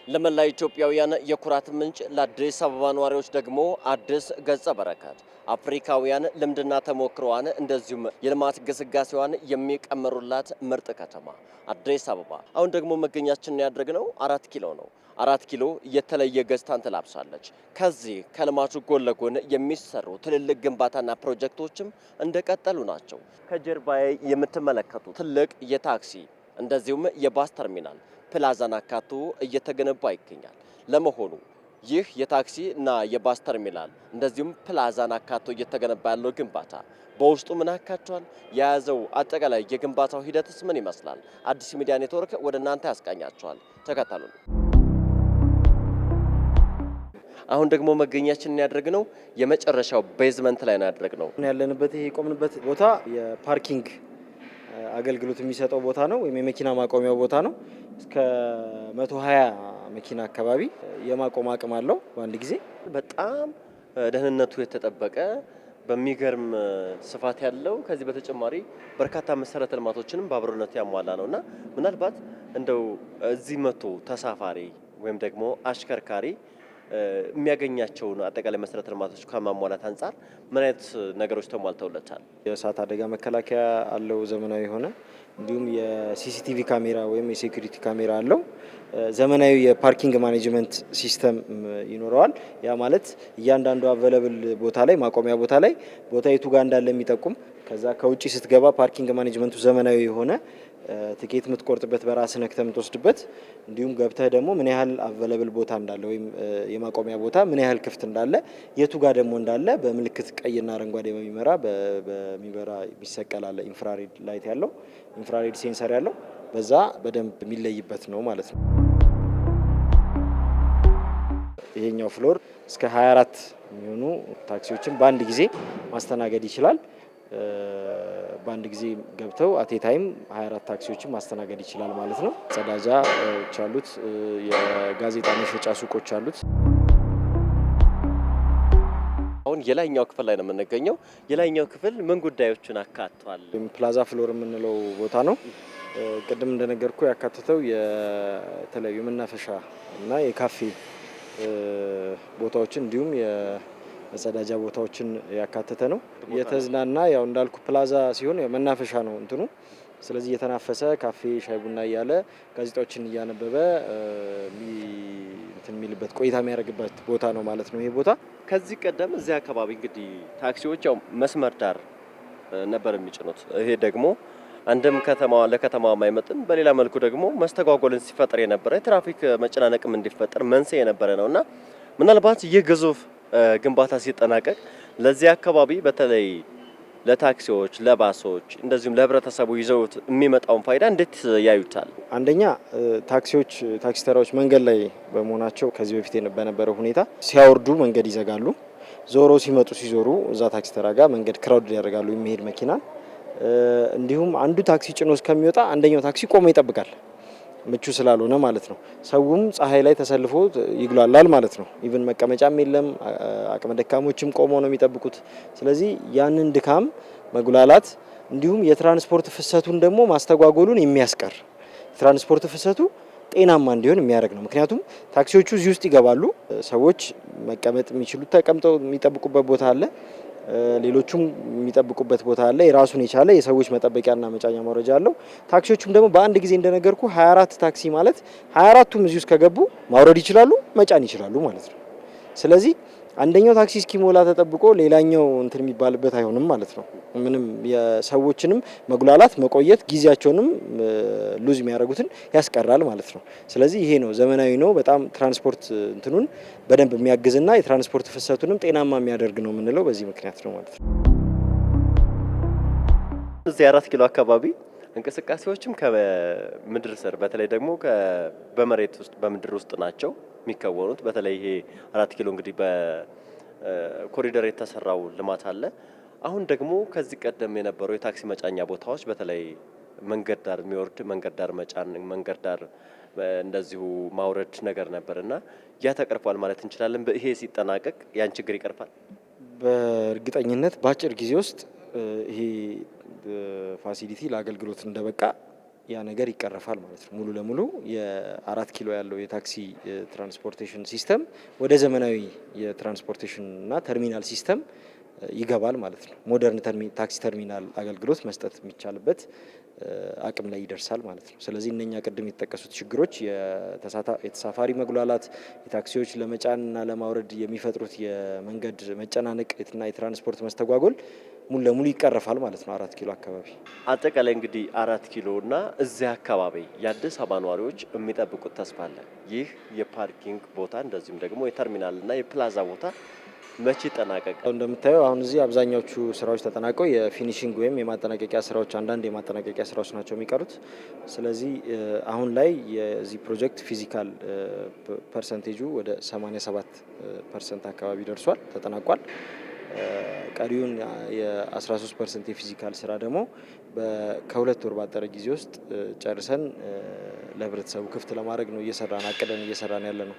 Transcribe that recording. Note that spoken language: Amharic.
ለመላ ኢትዮጵያውያን የኩራት ምንጭ፣ ለአዲስ አበባ ነዋሪዎች ደግሞ አዲስ ገጸ በረከት አፍሪካውያን ልምድና ተሞክሮዋን እንደዚሁም የልማት ግስጋሴዋን የሚቀመሩላት ምርጥ ከተማ አዲስ አበባ። አሁን ደግሞ መገኛችንን ያደረግነው 4 ኪሎ ነው። 4 ኪሎ የተለየ ገጽታን ትላብሳለች። ከዚህ ከልማቱ ጎን ለጎን የሚሰሩ ትልልቅ ግንባታና ፕሮጀክቶችም እንደቀጠሉ ናቸው። ከጀርባዬ የምትመለከቱ ትልቅ የታክሲ እንደዚሁም የባስ ተርሚናል ፕላዛን አካቶ እየተገነባ ይገኛል። ለመሆኑ ይህ የታክሲ እና የባስ ተርሚናል እንደዚሁም ፕላዛን አካቶ እየተገነባ ያለው ግንባታ በውስጡ ምን አካቷል? የያዘው አጠቃላይ የግንባታው ሂደትስ ምን ይመስላል? አዲስ ሚዲያ ኔትወርክ ወደ እናንተ ያስቃኛቸዋል። ተከታተሉን። አሁን ደግሞ መገኛችንን ያደረግነው የመጨረሻው ቤዝመንት ላይ ነው ያደረግነው። ያለንበት ይሄ የቆምንበት ቦታ የፓርኪንግ አገልግሎት የሚሰጠው ቦታ ነው፣ ወይም የመኪና ማቆሚያው ቦታ ነው። እስከ 120 መኪና አካባቢ የማቆም አቅም አለው በአንድ ጊዜ። በጣም ደህንነቱ የተጠበቀ በሚገርም ስፋት ያለው ከዚህ በተጨማሪ በርካታ መሰረተ ልማቶችንም በአብሮነት ያሟላ ነውና ምናልባት እንደው እዚህ መቶ ተሳፋሪ ወይም ደግሞ አሽከርካሪ የሚያገኛቸውን አጠቃላይ መሰረተ ልማቶች ከማሟላት አንጻር ምን አይነት ነገሮች ተሟልተውለታል? የእሳት አደጋ መከላከያ አለው ዘመናዊ የሆነ፣ እንዲሁም የሲሲቲቪ ካሜራ ወይም የሴኩሪቲ ካሜራ አለው። ዘመናዊ የፓርኪንግ ማኔጅመንት ሲስተም ይኖረዋል። ያ ማለት እያንዳንዱ አቬለብል ቦታ ላይ ማቆሚያ ቦታ ላይ ቦታ የቱ ጋር እንዳለ የሚጠቁም፣ ከዛ ከውጪ ስትገባ ፓርኪንግ ማኔጅመንቱ ዘመናዊ የሆነ ትኬት የምትቆርጥበት በራስህ ነክተህ የምትወስድበት፣ እንዲሁም ገብተህ ደግሞ ምን ያህል አቬለብል ቦታ እንዳለ ወይም የማቆሚያ ቦታ ምን ያህል ክፍት እንዳለ የቱ ጋር ደግሞ እንዳለ በምልክት ቀይና አረንጓዴ በሚበራ የሚሰቀል አለ። ኢንፍራሬድ ላይት ያለው ኢንፍራሬድ ሴንሰር ያለው በዛ በደንብ የሚለይበት ነው ማለት ነው። ይሄኛው ፍሎር እስከ 24 የሚሆኑ ታክሲዎችን በአንድ ጊዜ ማስተናገድ ይችላል። በአንድ ጊዜ ገብተው አቴታይም 24 ታክሲዎችን ማስተናገድ ይችላል ማለት ነው። ጸዳጃዎች አሉት፣ የጋዜጣ መሸጫ ሱቆች አሉት። አሁን የላይኛው ክፍል ላይ ነው የምንገኘው። የላይኛው ክፍል ምን ጉዳዮችን አካቷል? ፕላዛ ፍሎር የምንለው ቦታ ነው። ቅድም እንደነገርኩ ያካተተው የተለያዩ መናፈሻ እና የካፌ ቦታዎችን እንዲሁም መጸዳጃ ቦታዎችን ያካተተ ነው። የተዝናና ያው እንዳልኩ ፕላዛ ሲሆን መናፈሻ ነው እንትኑ። ስለዚህ እየተናፈሰ ካፌ ሻይ ቡና እያለ ጋዜጣዎችን እያነበበ የሚልበት ቆይታ የሚያደርግበት ቦታ ነው ማለት ነው ይሄ ቦታ። ከዚህ ቀደም እዚህ አካባቢ እንግዲህ ታክሲዎች ያው መስመር ዳር ነበር የሚጭኑት። ይሄ ደግሞ አንድም ከተማዋ ለከተማዋ ማይመጥን፣ በሌላ መልኩ ደግሞ መስተጓጎልን ሲፈጠር የነበረ የትራፊክ መጨናነቅም እንዲፈጠር መንስኤ የነበረ ነውና ምናልባት ይህ ግዙፍ ግንባታ ሲጠናቀቅ ለዚህ አካባቢ በተለይ ለታክሲዎች፣ ለባሶች እንደዚሁም ለህብረተሰቡ ይዘውት የሚመጣውን ፋይዳ እንዴት ያዩታል? አንደኛ ታክሲ ተራዎች መንገድ ላይ በመሆናቸው ከዚህ በፊት በነበረው ሁኔታ ሲያወርዱ መንገድ ይዘጋሉ። ዞሮ ሲዞሩ እዛ ታክሲ ተራ ጋር መንገድ ክራውድ ያደርጋሉ የሚሄድ መኪና። እንዲሁም አንዱ ታክሲ ጭኖ እስከሚወጣ አንደኛው ታክሲ ቆሞ ይጠብቃል፣ ምቹ ስላልሆነ ማለት ነው። ሰውም ፀሐይ ላይ ተሰልፎ ይግላላል ማለት ነው። ኢቭን መቀመጫም የለም፣ አቅመ ደካሞችም ቆመው ነው የሚጠብቁት። ስለዚህ ያንን ድካም መጉላላት፣ እንዲሁም የትራንስፖርት ፍሰቱን ደግሞ ማስተጓጎሉን የሚያስቀር የትራንስፖርት ፍሰቱ ጤናማ እንዲሆን የሚያደርግ ነው። ምክንያቱም ታክሲዎቹ እዚህ ውስጥ ይገባሉ። ሰዎች መቀመጥ የሚችሉት ተቀምጠው የሚጠብቁበት ቦታ አለ፣ ሌሎቹም የሚጠብቁበት ቦታ አለ። የራሱን የቻለ የሰዎች መጠበቂያና መጫኛ ማውረጃ አለው። ታክሲዎቹም ደግሞ በአንድ ጊዜ እንደነገርኩ 24 ታክሲ ማለት 24ቱም እዚህ ውስጥ ከገቡ ማውረድ ይችላሉ፣ መጫን ይችላሉ ማለት ነው። ስለዚህ አንደኛው ታክሲ እስኪሞላ ተጠብቆ ሌላኛው እንትን የሚባልበት አይሆንም ማለት ነው። ምንም የሰዎችንም መጉላላት መቆየት ጊዜያቸውንም ሉዝ የሚያደርጉትን ያስቀራል ማለት ነው። ስለዚህ ይሄ ነው ዘመናዊ ነው፣ በጣም ትራንስፖርት እንትኑን በደንብ የሚያግዝና የትራንስፖርት ፍሰቱንም ጤናማ የሚያደርግ ነው የምንለው በዚህ ምክንያት ነው ማለት ነው። እዚህ 4 ኪሎ አካባቢ እንቅስቃሴዎችም ከምድር ስር በተለይ ደግሞ በመሬት ውስጥ በምድር ውስጥ ናቸው የሚከወኑት። በተለይ ይሄ 4 ኪሎ እንግዲህ በኮሪደር የተሰራው ልማት አለ። አሁን ደግሞ ከዚህ ቀደም የነበረው የታክሲ መጫኛ ቦታዎች በተለይ መንገድ ዳር የሚወርድ መንገድ ዳር መጫን፣ መንገድ ዳር እንደዚሁ ማውረድ ነገር ነበርና ያ ተቀርፏል ማለት እንችላለን። ይሄ ሲጠናቀቅ ያን ችግር ይቀርፋል በእርግጠኝነት በአጭር ጊዜ ውስጥ ይሄ ፋሲሊቲ ለአገልግሎት እንደበቃ ያ ነገር ይቀረፋል ማለት ነው። ሙሉ ለሙሉ የ4 ኪሎ ያለው የታክሲ ትራንስፖርቴሽን ሲስተም ወደ ዘመናዊ የትራንስፖርቴሽን እና ተርሚናል ሲስተም ይገባል ማለት ነው። ሞደርን ታክሲ ተርሚናል አገልግሎት መስጠት የሚቻልበት አቅም ላይ ይደርሳል ማለት ነው። ስለዚህ እነኛ ቅድም የተጠቀሱት ችግሮች የተሳፋሪ መጉላላት፣ የታክሲዎች ለመጫንና ለማውረድ የሚፈጥሩት የመንገድ መጨናነቅና የትራንስፖርት መስተጓጎል ሙሉ ለሙሉ ይቀረፋል ማለት ነው። 4 ኪሎ አካባቢ አጠቃላይ እንግዲህ 4 ኪሎ እና እዚህ አካባቢ የአዲስ አበባ ነዋሪዎች የሚጠብቁት ተስፋ አለ። ይህ የፓርኪንግ ቦታ እንደዚሁም ደግሞ የተርሚናል እና የፕላዛ ቦታ መቼ ይጠናቀቃል? እንደምታየው አሁን እዚህ አብዛኛዎቹ ስራዎች ተጠናቀው የፊኒሽንግ ወይም የማጠናቀቂያ ስራዎች አንዳንድ የማጠናቀቂያ ስራዎች ናቸው የሚቀሩት። ስለዚህ አሁን ላይ የዚህ ፕሮጀክት ፊዚካል ፐርሰንቴጁ ወደ 87% አካባቢ ደርሷል፣ ተጠናቋል። ቀሪውን የ13% የፊዚካል ስራ ደግሞ ከ2 ወር ባጠረ ጊዜ ውስጥ ጨርሰን ለህብረተሰቡ ክፍት ለማድረግ ነው አቅደን እየሰራን ያለ ነው።